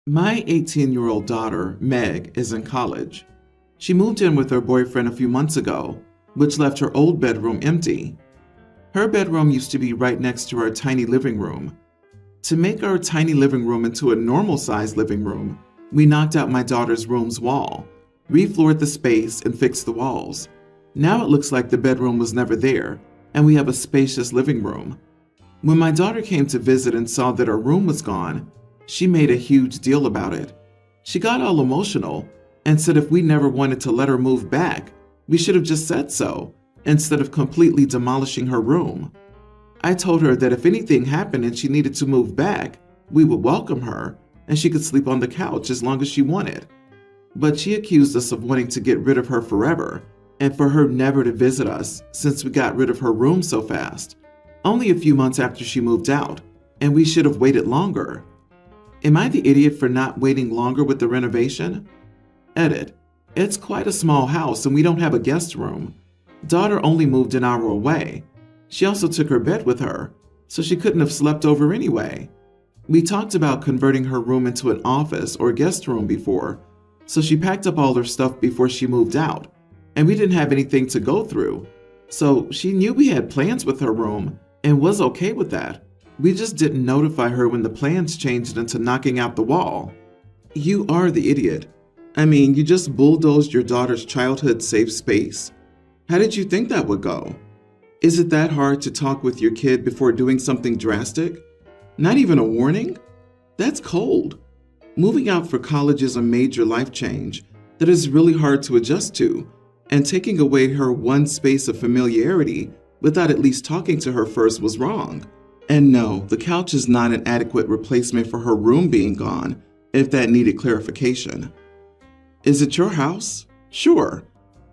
My 18-year-old daughter, Meg, is in college. She moved in with her boyfriend a few months ago, which left her old bedroom empty. Her bedroom used to be right next to our tiny living room. To make our tiny living room into a normal-sized living room, we knocked out my daughter's room's wall, refloored the space, and fixed the walls. Now it looks like the bedroom was never there, and we have a spacious living room. When my daughter came to visit and saw that our room was gone, she made a huge deal about it. She got all emotional and said if we never wanted to let her move back, we should have just said so, instead of completely demolishing her room. I told her that if anything happened and she needed to move back, we would welcome her and she could sleep on the couch as long as she wanted. But she accused us of wanting to get rid of her forever and for her never to visit us since we got rid of her room so fast, only a few months after she moved out, and we should have waited longer. Am I the idiot for not waiting longer with the renovation? Edit. It's quite a small house and we don't have a guest room. Daughter only moved an hour away. She also took her bed with her, so she couldn't have slept over anyway. We talked about converting her room into an office or guest room before, so she packed up all her stuff before she moved out, and we didn't have anything to go through. So she knew we had plans with her room and was okay with that. We just didn't notify her when the plans changed into knocking out the wall. You are the idiot. I mean, you just bulldozed your daughter's childhood safe space. How did you think that would go? Is it that hard to talk with your kid before doing something drastic? Not even a warning? That's cold. Moving out for college is a major life change that is really hard to adjust to, and taking away her one space of familiarity without at least talking to her first was wrong. And no, the couch is not an adequate replacement for her room being gone, if that needed clarification. Is it your house? Sure.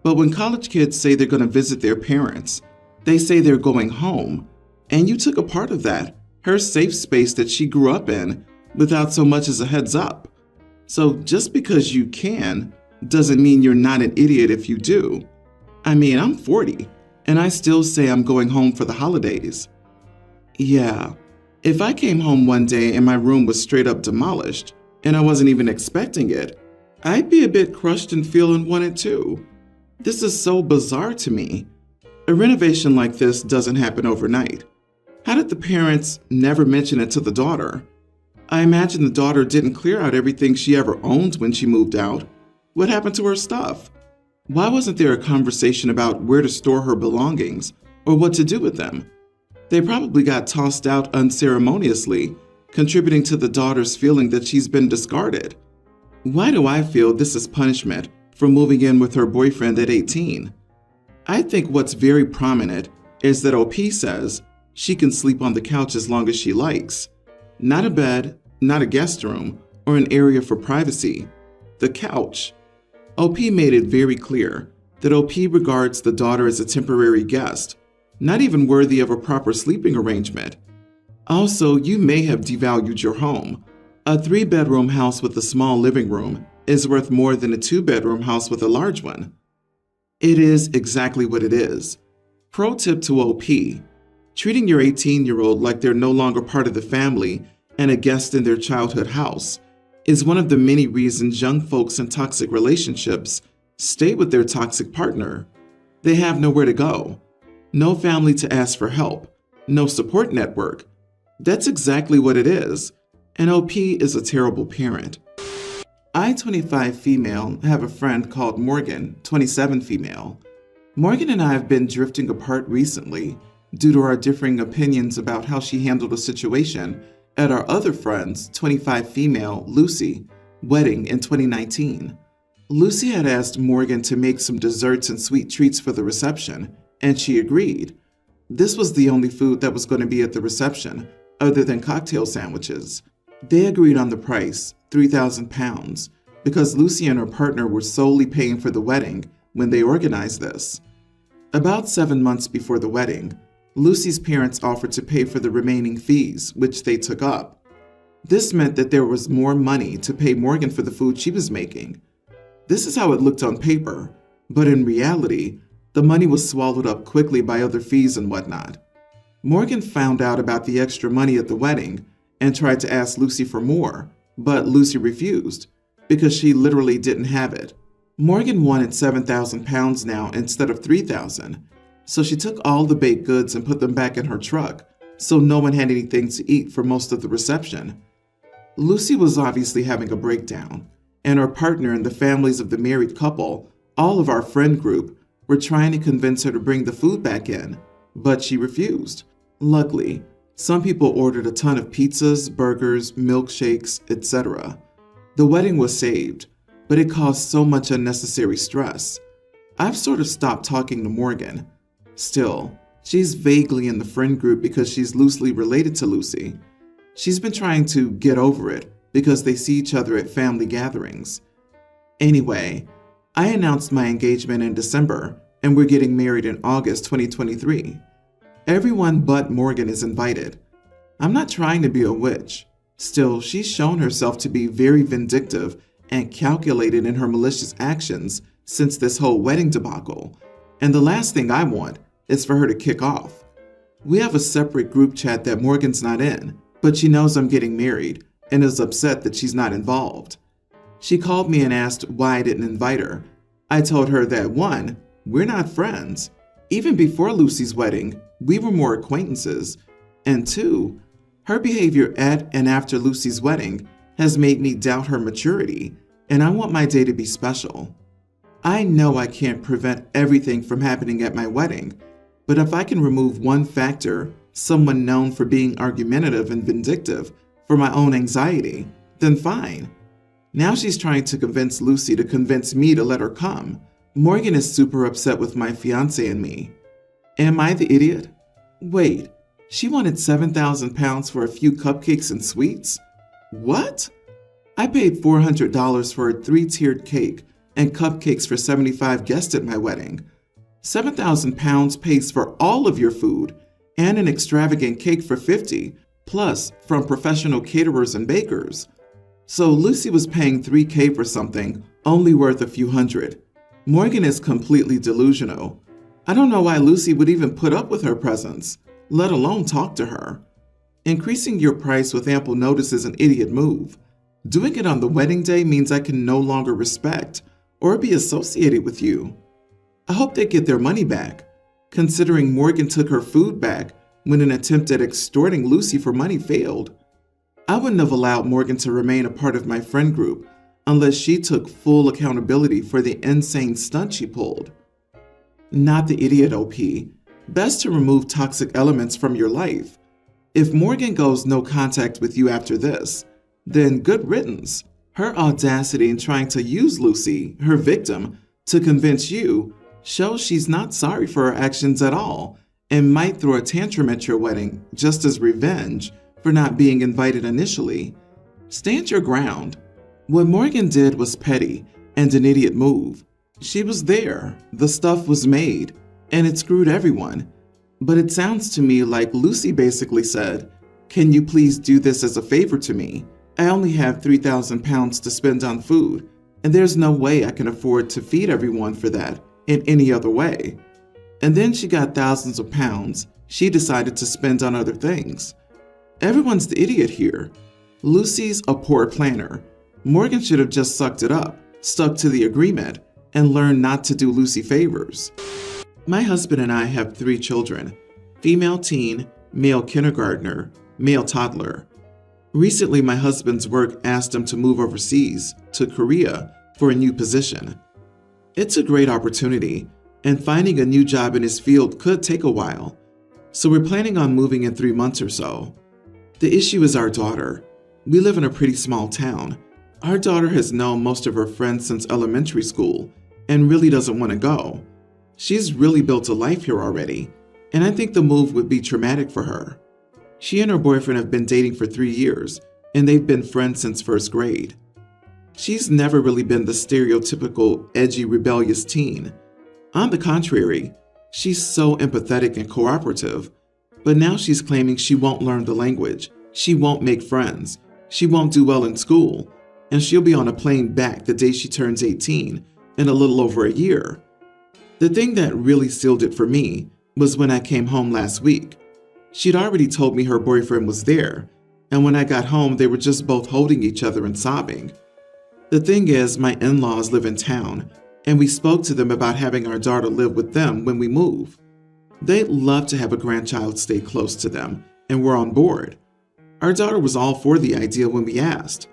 But when college kids say they're going to visit their parents, they say they're going home. And you took a part of that, her safe space that she grew up in, without so much as a heads up. So just because you can, doesn't mean you're not an idiot if you do. I mean, I'm 40, and I still say I'm going home for the holidays. Yeah, if I came home one day and my room was straight up demolished, and I wasn't even expecting it, I'd be a bit crushed and feel unwanted too. This is so bizarre to me. A renovation like this doesn't happen overnight. How did the parents never mention it to the daughter? I imagine the daughter didn't clear out everything she ever owned when she moved out. What happened to her stuff? Why wasn't there a conversation about where to store her belongings or what to do with them? They probably got tossed out unceremoniously, contributing to the daughter's feeling that she's been discarded. Why do I feel this is punishment for moving in with her boyfriend at 18? I think what's very prominent is that OP says she can sleep on the couch as long as she likes. Not a bed, not a guest room, or an area for privacy. The couch. OP made it very clear that OP regards the daughter as a temporary guest, not even worthy of a proper sleeping arrangement. Also, you may have devalued your home. A 3-bedroom house with a small living room is worth more than a 2-bedroom house with a large one. It is exactly what it is. Pro tip to OP: treating your 18-year-old like they're no longer part of the family and a guest in their childhood house is one of the many reasons young folks in toxic relationships stay with their toxic partner. They have nowhere to go. No family to ask for help, no support network. That's exactly what it is, and OP is a terrible parent. I, 25 female, have a friend called Morgan, 27 female. Morgan and I have been drifting apart recently due to our differing opinions about how she handled a situation at our other friend's, 25 female, Lucy, wedding in 2019. Lucy had asked Morgan to make some desserts and sweet treats for the reception, and she agreed. This was the only food that was going to be at the reception, other than cocktail sandwiches. They agreed on the price, £3,000, because Lucy and her partner were solely paying for the wedding when they organized this. About 7 months before the wedding, Lucy's parents offered to pay for the remaining fees, which they took up. This meant that there was more money to pay Morgan for the food she was making. This is how it looked on paper, but in reality, the money was swallowed up quickly by other fees and whatnot. Morgan found out about the extra money at the wedding and tried to ask Lucy for more, but Lucy refused because she literally didn't have it. Morgan wanted 7,000 pounds now instead of 3,000, so she took all the baked goods and put them back in her truck, so no one had anything to eat for most of the reception. Lucy was obviously having a breakdown, and her partner and the families of the married couple, all of our friend group, were trying to convince her to bring the food back in, but she refused. Luckily, some people ordered a ton of pizzas, burgers, milkshakes, etc. The wedding was saved, but it caused so much unnecessary stress. I've sort of stopped talking to Morgan. Still, she's vaguely in the friend group because she's loosely related to Lucy. She's been trying to get over it because they see each other at family gatherings. Anyway, I announced my engagement in December, and we're getting married in August 2023. Everyone but Morgan is invited. I'm not trying to be a witch. Still, she's shown herself to be very vindictive and calculated in her malicious actions since this whole wedding debacle, and the last thing I want is for her to kick off. We have a separate group chat that Morgan's not in, but she knows I'm getting married and is upset that she's not involved. She called me and asked why I didn't invite her. I told her that 1, we're not friends. Even before Lucy's wedding, we were more acquaintances, and 2, her behavior at and after Lucy's wedding has made me doubt her maturity, and I want my day to be special. I know I can't prevent everything from happening at my wedding, but if I can remove one factor, someone known for being argumentative and vindictive, for my own anxiety, then fine. Now she's trying to convince Lucy to convince me to let her come. Morgan is super upset with my fiance and me. Am I the idiot? Wait, she wanted 7,000 pounds for a few cupcakes and sweets? What? I paid $400 for a 3-tiered cake and cupcakes for 75 guests at my wedding. 7,000 pounds pays for all of your food and an extravagant cake for 50, plus from professional caterers and bakers. So Lucy was paying $3,000 for something only worth a few hundred. Morgan is completely delusional. I don't know why Lucy would even put up with her presence, let alone talk to her. Increasing your price with ample notice is an idiot move. Doing it on the wedding day means I can no longer respect or be associated with you. I hope they get their money back, considering Morgan took her food back when an attempt at extorting Lucy for money failed. I wouldn't have allowed Morgan to remain a part of my friend group unless she took full accountability for the insane stunt she pulled. Not the idiot, OP. Best to remove toxic elements from your life. If Morgan goes no contact with you after this, then good riddance. Her audacity in trying to use Lucy, her victim, to convince you shows she's not sorry for her actions at all and might throw a tantrum at your wedding just as revenge for not being invited initially. Stand your ground. What Morgan did was petty and an idiot move. She was there, the stuff was made, and it screwed everyone. But it sounds to me like Lucy basically said, "Can you please do this as a favor to me? I only have 3,000 pounds to spend on food, and there's no way I can afford to feed everyone for that in any other way." And then she got thousands of pounds she decided to spend on other things. Everyone's the idiot here. Lucy's a poor planner. Morgan should have just sucked it up, stuck to the agreement, and learned not to do Lucy favors. My husband and I have 3 children, female teen, male kindergartner, male toddler. Recently, my husband's work asked him to move overseas to Korea for a new position. It's a great opportunity, and finding a new job in his field could take a while, so we're planning on moving in 3 months or so. The issue is our daughter. We live in a pretty small town. Our daughter has known most of her friends since elementary school and really doesn't want to go. She's really built a life here already, and I think the move would be traumatic for her. She and her boyfriend have been dating for 3 years, and they've been friends since 1st grade. She's never really been the stereotypical edgy, rebellious teen. On the contrary, she's so empathetic and cooperative, but now she's claiming she won't learn the language, she won't make friends, she won't do well in school, and she'll be on a plane back the day she turns 18 in a little over a year. The thing that really sealed it for me was when I came home last week. She'd already told me her boyfriend was there, and when I got home, they were just both holding each other and sobbing. The thing is, my in-laws live in town, and we spoke to them about having our daughter live with them when we move. They'd love to have a grandchild stay close to them, and we're on board. Our daughter was all for the idea when we asked.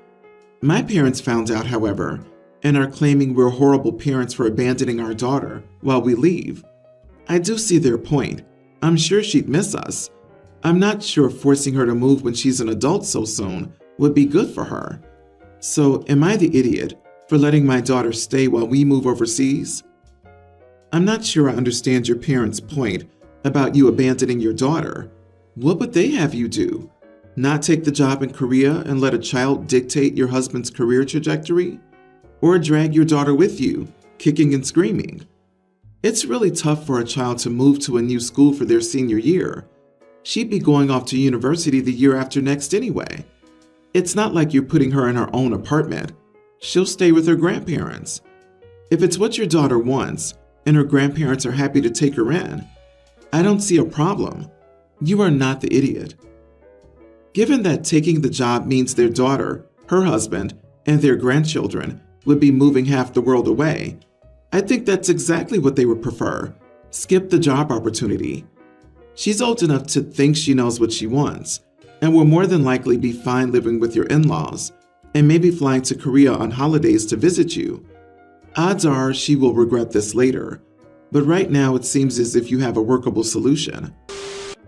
My parents found out, however, and are claiming we're horrible parents for abandoning our daughter while we leave. I do see their point. I'm sure she'd miss us. I'm not sure forcing her to move when she's an adult so soon would be good for her. So, am I the idiot for letting my daughter stay while we move overseas? I'm not sure I understand your parents' point about you abandoning your daughter. What would they have you do? Not take the job in Korea and let a child dictate your husband's career trajectory? Or drag your daughter with you, kicking and screaming? It's really tough for a child to move to a new school for their senior year. She'd be going off to university the year after next anyway. It's not like you're putting her in her own apartment. She'll stay with her grandparents. If it's what your daughter wants, and her grandparents are happy to take her in, I don't see a problem. You are not the idiot. Given that taking the job means their daughter, her husband, and their grandchildren would be moving half the world away, I think that's exactly what they would prefer. Skip the job opportunity. She's old enough to think she knows what she wants, and will more than likely be fine living with your in-laws, and maybe flying to Korea on holidays to visit you. Odds are she will regret this later, but right now it seems as if you have a workable solution.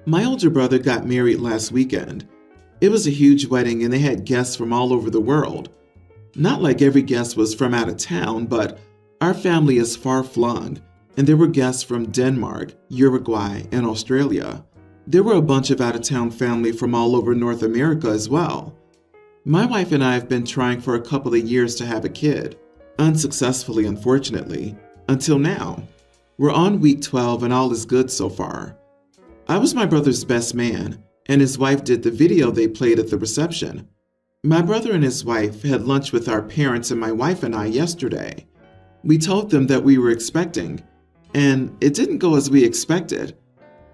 My older brother got married last weekend. It was a huge wedding and they had guests from all over the world. Not like every guest was from out of town, but our family is far-flung, and there were guests from Denmark, Uruguay, and Australia. There were a bunch of out-of-town family from all over North America as well. My wife and I have been trying for a couple of years to have a kid, unsuccessfully unfortunately, until now. We're on week 12 and all is good so far. I was my brother's best man, and his wife did the video they played at the reception. My brother and his wife had lunch with our parents and my wife and I yesterday. We told them that we were expecting, and it didn't go as we expected.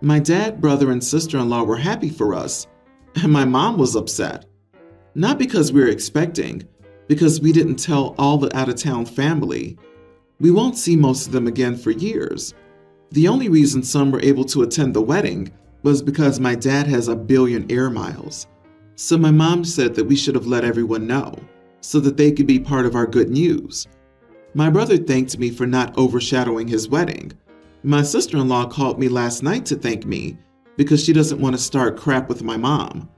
My dad, brother, and sister-in-law were happy for us, and my mom was upset. Not because we were expecting, because we didn't tell all the out-of-town family. We won't see most of them again for years. The only reason some were able to attend the wedding was because my dad has 1 billion air miles. So my mom said that we should have let everyone know, so that they could be part of our good news. My brother thanked me for not overshadowing his wedding. My sister-in-law called me last night to thank me because she doesn't want to start crap with my mom.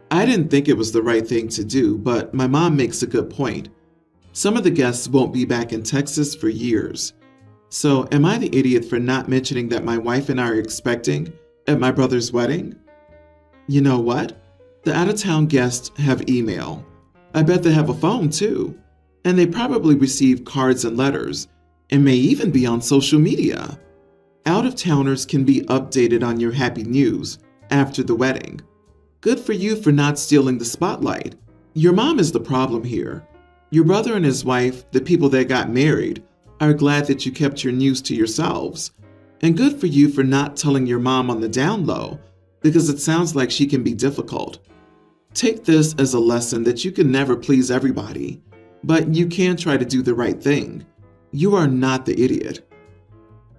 I didn't think it was the right thing to do, but my mom makes a good point. Some of the guests won't be back in Texas for years. So am I the idiot for not mentioning that my wife and I are expecting at my brother's wedding? You know what? The out-of-town guests have email. I bet they have a phone too. And they probably receive cards and letters, and may even be on social media. Out-of-towners can be updated on your happy news after the wedding. Good for you for not stealing the spotlight. Your mom is the problem here. Your brother and his wife, the people that got married, are glad that you kept your news to yourselves. And good for you for not telling your mom on the down low, because it sounds like she can be difficult. Take this as a lesson that you can never please everybody, but you can try to do the right thing. You are not the idiot.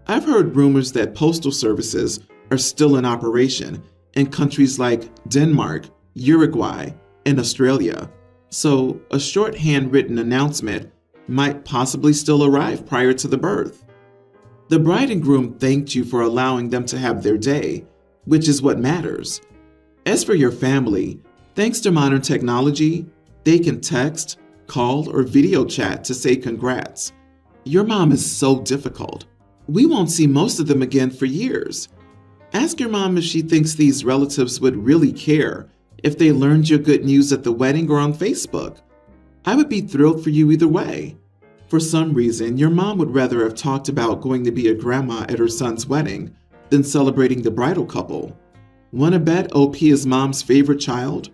I've heard rumors that postal services are still in operation in countries like Denmark, Uruguay, and Australia, so a short handwritten announcement might possibly still arrive prior to the birth. The bride and groom thanked you for allowing them to have their day, which is what matters. As for your family, thanks to modern technology, they can text, call, or video chat to say congrats. Your mom is so difficult. We won't see most of them again for years. Ask your mom if she thinks these relatives would really care if they learned your good news at the wedding or on Facebook. I would be thrilled for you either way. For some reason, your mom would rather have talked about going to be a grandma at her son's wedding than celebrating the bridal couple. Wanna bet OP is mom's favorite child?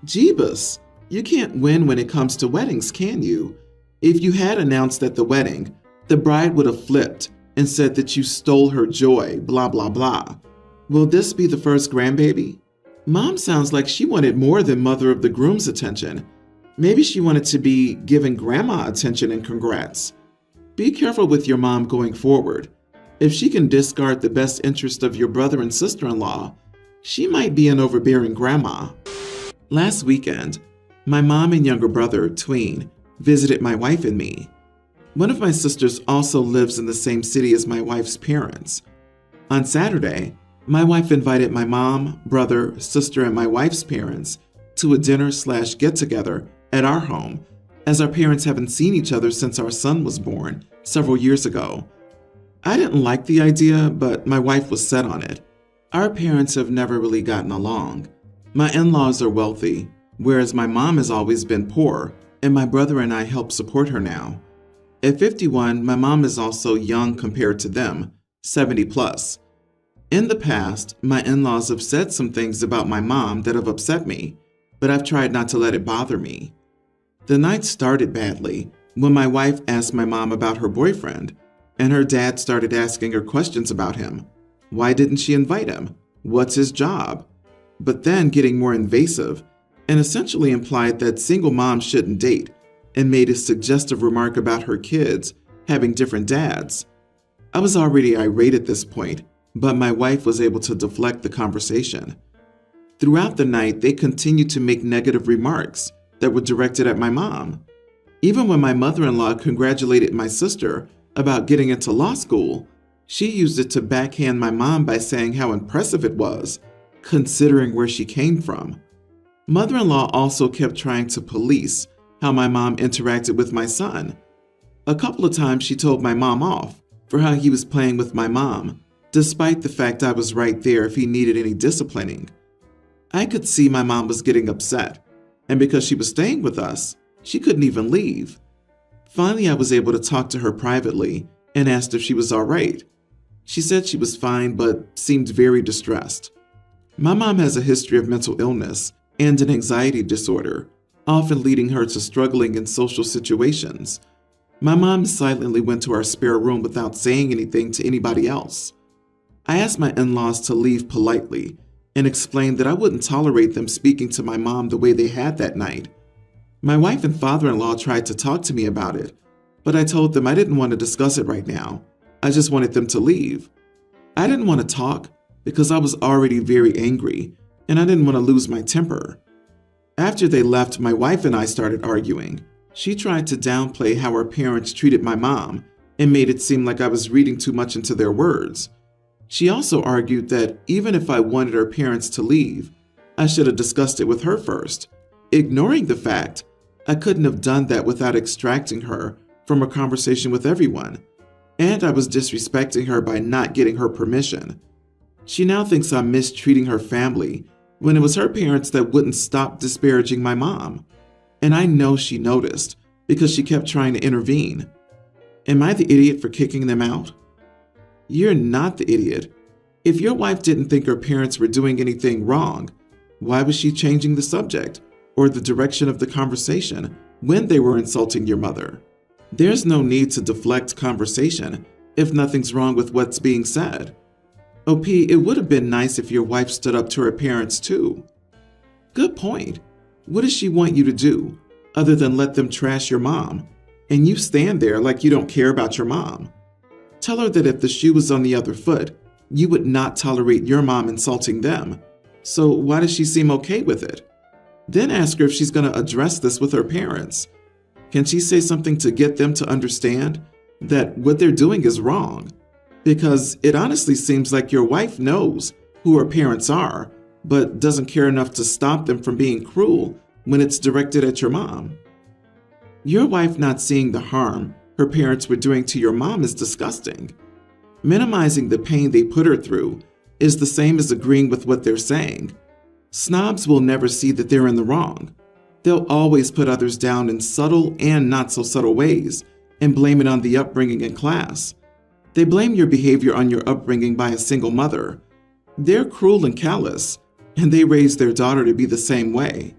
Jeebus, you can't win when it comes to weddings, can you? If you had announced at the wedding, the bride would have flipped and said that you stole her joy, blah blah blah. Will this be the first grandbaby? Mom sounds like she wanted more than mother of the groom's attention. Maybe she wanted to be giving grandma attention and congrats. Be careful with your mom going forward. If she can discard the best interest of your brother and sister-in-law, she might be an overbearing grandma. Last weekend, my mom and younger brother, Tween, visited my wife and me. One of my sisters also lives in the same city as my wife's parents. On Saturday, my wife invited my mom, brother, sister, and my wife's parents to a dinner/get-together at our home, as our parents haven't seen each other since our son was born several years ago. I didn't like the idea, but my wife was set on it. Our parents have never really gotten along. My in-laws are wealthy, whereas my mom has always been poor, and my brother and I help support her now. At 51, my mom is also young compared to them, 70 plus. In the past, my in-laws have said some things about my mom that have upset me, but I've tried not to let it bother me. The night started badly when my wife asked my mom about her boyfriend, and her dad started asking her questions about him. Why didn't she invite him? What's his job? But then getting more invasive and essentially implied that single moms shouldn't date and made a suggestive remark about her kids having different dads. I was already irate at this point, but my wife was able to deflect the conversation. Throughout the night, they continued to make negative remarks that were directed at my mom. Even when my mother-in-law congratulated my sister about getting into law school, she used it to backhand my mom by saying how impressive it was, considering where she came from. Mother-in-law also kept trying to police how my mom interacted with my son. A couple of times she told my mom off for how he was playing with my mom, despite the fact I was right there if he needed any disciplining. I could see my mom was getting upset, and because she was staying with us, she couldn't even leave. Finally, I was able to talk to her privately and asked if she was all right. She said she was fine, but seemed very distressed. My mom has a history of mental illness and an anxiety disorder, often leading her to struggling in social situations. My mom silently went to our spare room without saying anything to anybody else. I asked my in-laws to leave politely and explained that I wouldn't tolerate them speaking to my mom the way they had that night. My wife and father-in-law tried to talk to me about it, but I told them I didn't want to discuss it right now. I just wanted them to leave. I didn't want to talk because I was already very angry, and I didn't want to lose my temper. After they left, my wife and I started arguing. She tried to downplay how our parents treated my mom and made it seem like I was reading too much into their words. She also argued that even if I wanted her parents to leave, I should have discussed it with her first, ignoring the fact I couldn't have done that without extracting her from a conversation with everyone, and I was disrespecting her by not getting her permission. She now thinks I'm mistreating her family when it was her parents that wouldn't stop disparaging my mom, and I know she noticed because she kept trying to intervene. Am I the idiot for kicking them out? You're not the idiot. If your wife didn't think her parents were doing anything wrong, why was she changing the subject or the direction of the conversation when they were insulting your mother? There's no need to deflect conversation if nothing's wrong with what's being said. OP, it would have been nice if your wife stood up to her parents too. Good point. What does she want you to do other than let them trash your mom? And you stand there like you don't care about your mom. Tell her that if the shoe was on the other foot, you would not tolerate your mom insulting them. So why does she seem okay with it? Then ask her if she's going to address this with her parents. Can she say something to get them to understand that what they're doing is wrong? Because it honestly seems like your wife knows who her parents are, but doesn't care enough to stop them from being cruel when it's directed at your mom. Your wife not seeing the harm her parents were doing to your mom is disgusting. Minimizing the pain they put her through is the same as agreeing with what they're saying. Snobs will never see that they're in the wrong. They'll always put others down in subtle and not so subtle ways and blame it on the upbringing and class. They blame your behavior on your upbringing by a single mother. They're cruel and callous, and they raise their daughter to be the same way.